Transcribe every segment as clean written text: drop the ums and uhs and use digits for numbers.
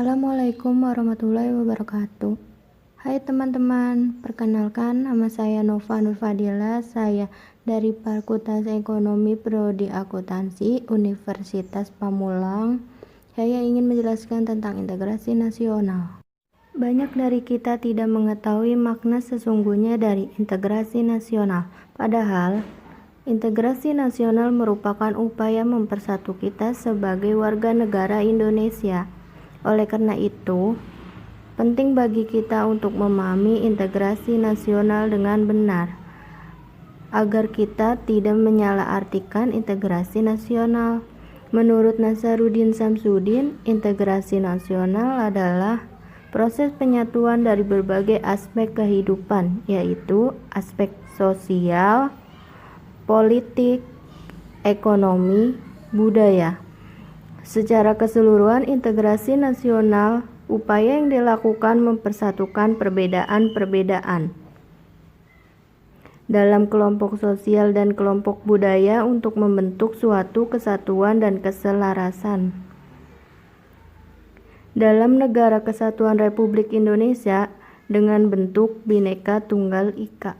Assalamualaikum warahmatullahi wabarakatuh. Hai teman-teman, perkenalkan nama saya Nova Nurfadila. Saya dari Fakultas Ekonomi Prodi Akuntansi Universitas Pamulang. Saya ingin menjelaskan tentang integrasi nasional. Banyak dari kita tidak mengetahui makna sesungguhnya dari integrasi nasional. Padahal integrasi nasional merupakan upaya mempersatu kita sebagai warga negara Indonesia. Oleh karena itu, penting bagi kita untuk memahami integrasi nasional dengan benar, agar kita tidak menyalahartikan integrasi nasional. Menurut Nasaruddin Samsudin, integrasi nasional adalah proses penyatuan dari berbagai aspek kehidupan, yaitu aspek sosial, politik, ekonomi, budaya. Secara keseluruhan, integrasi nasional upaya yang dilakukan mempersatukan perbedaan-perbedaan dalam kelompok sosial dan kelompok budaya untuk membentuk suatu kesatuan dan keselarasan. Dalam Negara Kesatuan Republik Indonesia dengan bentuk Bhinneka Tunggal Ika.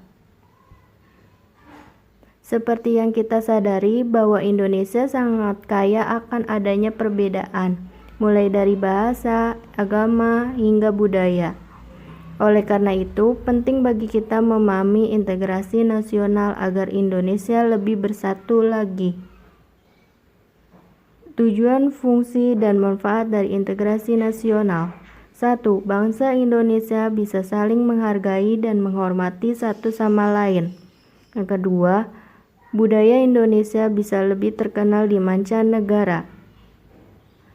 Seperti yang kita sadari bahwa Indonesia sangat kaya akan adanya perbedaan, mulai dari bahasa, agama, hingga budaya. Oleh karena itu, penting bagi kita memahami integrasi nasional agar Indonesia lebih bersatu lagi. Tujuan, fungsi, dan manfaat dari integrasi nasional. 1. Bangsa Indonesia bisa saling menghargai dan menghormati satu sama lain. Yang kedua, budaya Indonesia bisa lebih terkenal di mancanegara.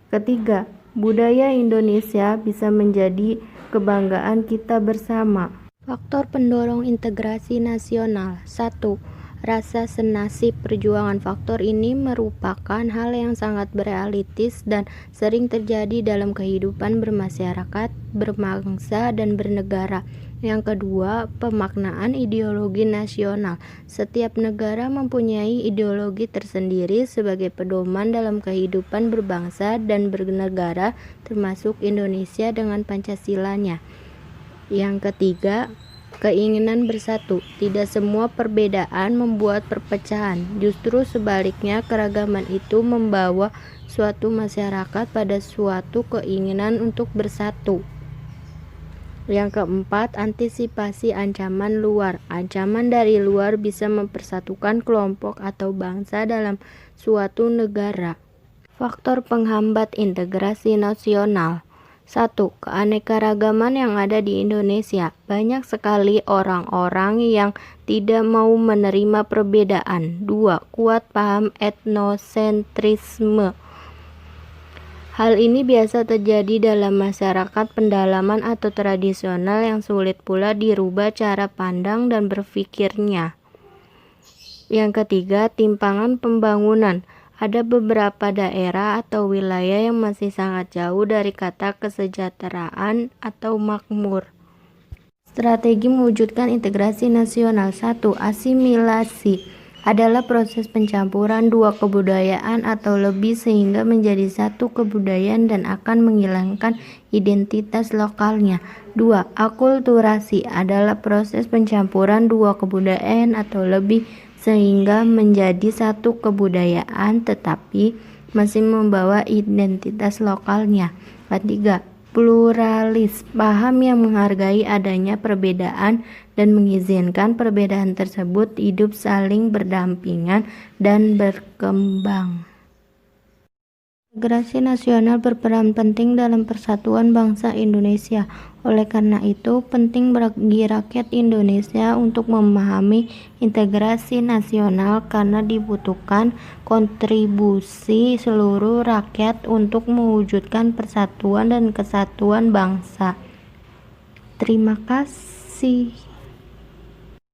Ketiga, budaya Indonesia bisa menjadi kebanggaan kita bersama. Faktor pendorong integrasi nasional. 1. Rasa senasib perjuangan. Faktor ini merupakan hal yang sangat realistis dan sering terjadi dalam kehidupan bermasyarakat, berbangsa, dan bernegara. Yang kedua, pemaknaan ideologi nasional. Setiap negara mempunyai ideologi tersendiri sebagai pedoman dalam kehidupan berbangsa dan bernegara, termasuk Indonesia dengan Pancasilanya. Yang ketiga, keinginan bersatu. Tidak semua perbedaan membuat perpecahan. Justru sebaliknya, keragaman itu membawa suatu masyarakat pada suatu keinginan untuk bersatu. Yang keempat, antisipasi ancaman luar. Ancaman dari luar bisa mempersatukan kelompok atau bangsa dalam suatu negara. Faktor penghambat integrasi nasional. 1. Keanekaragaman yang ada di Indonesia. Banyak sekali orang-orang yang tidak mau menerima perbedaan. 2. Kuat paham etnosentrisme. Hal ini biasa terjadi dalam masyarakat pendalaman atau tradisional yang sulit pula dirubah cara pandang dan berpikirnya. Yang ketiga, timpangan pembangunan. Ada beberapa daerah atau wilayah yang masih sangat jauh dari kata kesejahteraan atau makmur. Strategi mewujudkan integrasi nasional. 1. Asimilasi adalah proses pencampuran dua kebudayaan atau lebih sehingga menjadi satu kebudayaan dan akan menghilangkan identitas lokalnya. 2. Akulturasi adalah proses pencampuran dua kebudayaan atau lebih sehingga menjadi satu kebudayaan tetapi masih membawa identitas lokalnya. 3. Pluralis, paham yang menghargai adanya perbedaan dan mengizinkan perbedaan tersebut hidup saling berdampingan dan berkembang. Integrasi nasional berperan penting dalam persatuan bangsa Indonesia. Oleh karena itu, penting bagi rakyat Indonesia untuk memahami integrasi nasional karena dibutuhkan kontribusi seluruh rakyat untuk mewujudkan persatuan dan kesatuan bangsa. Terima kasih.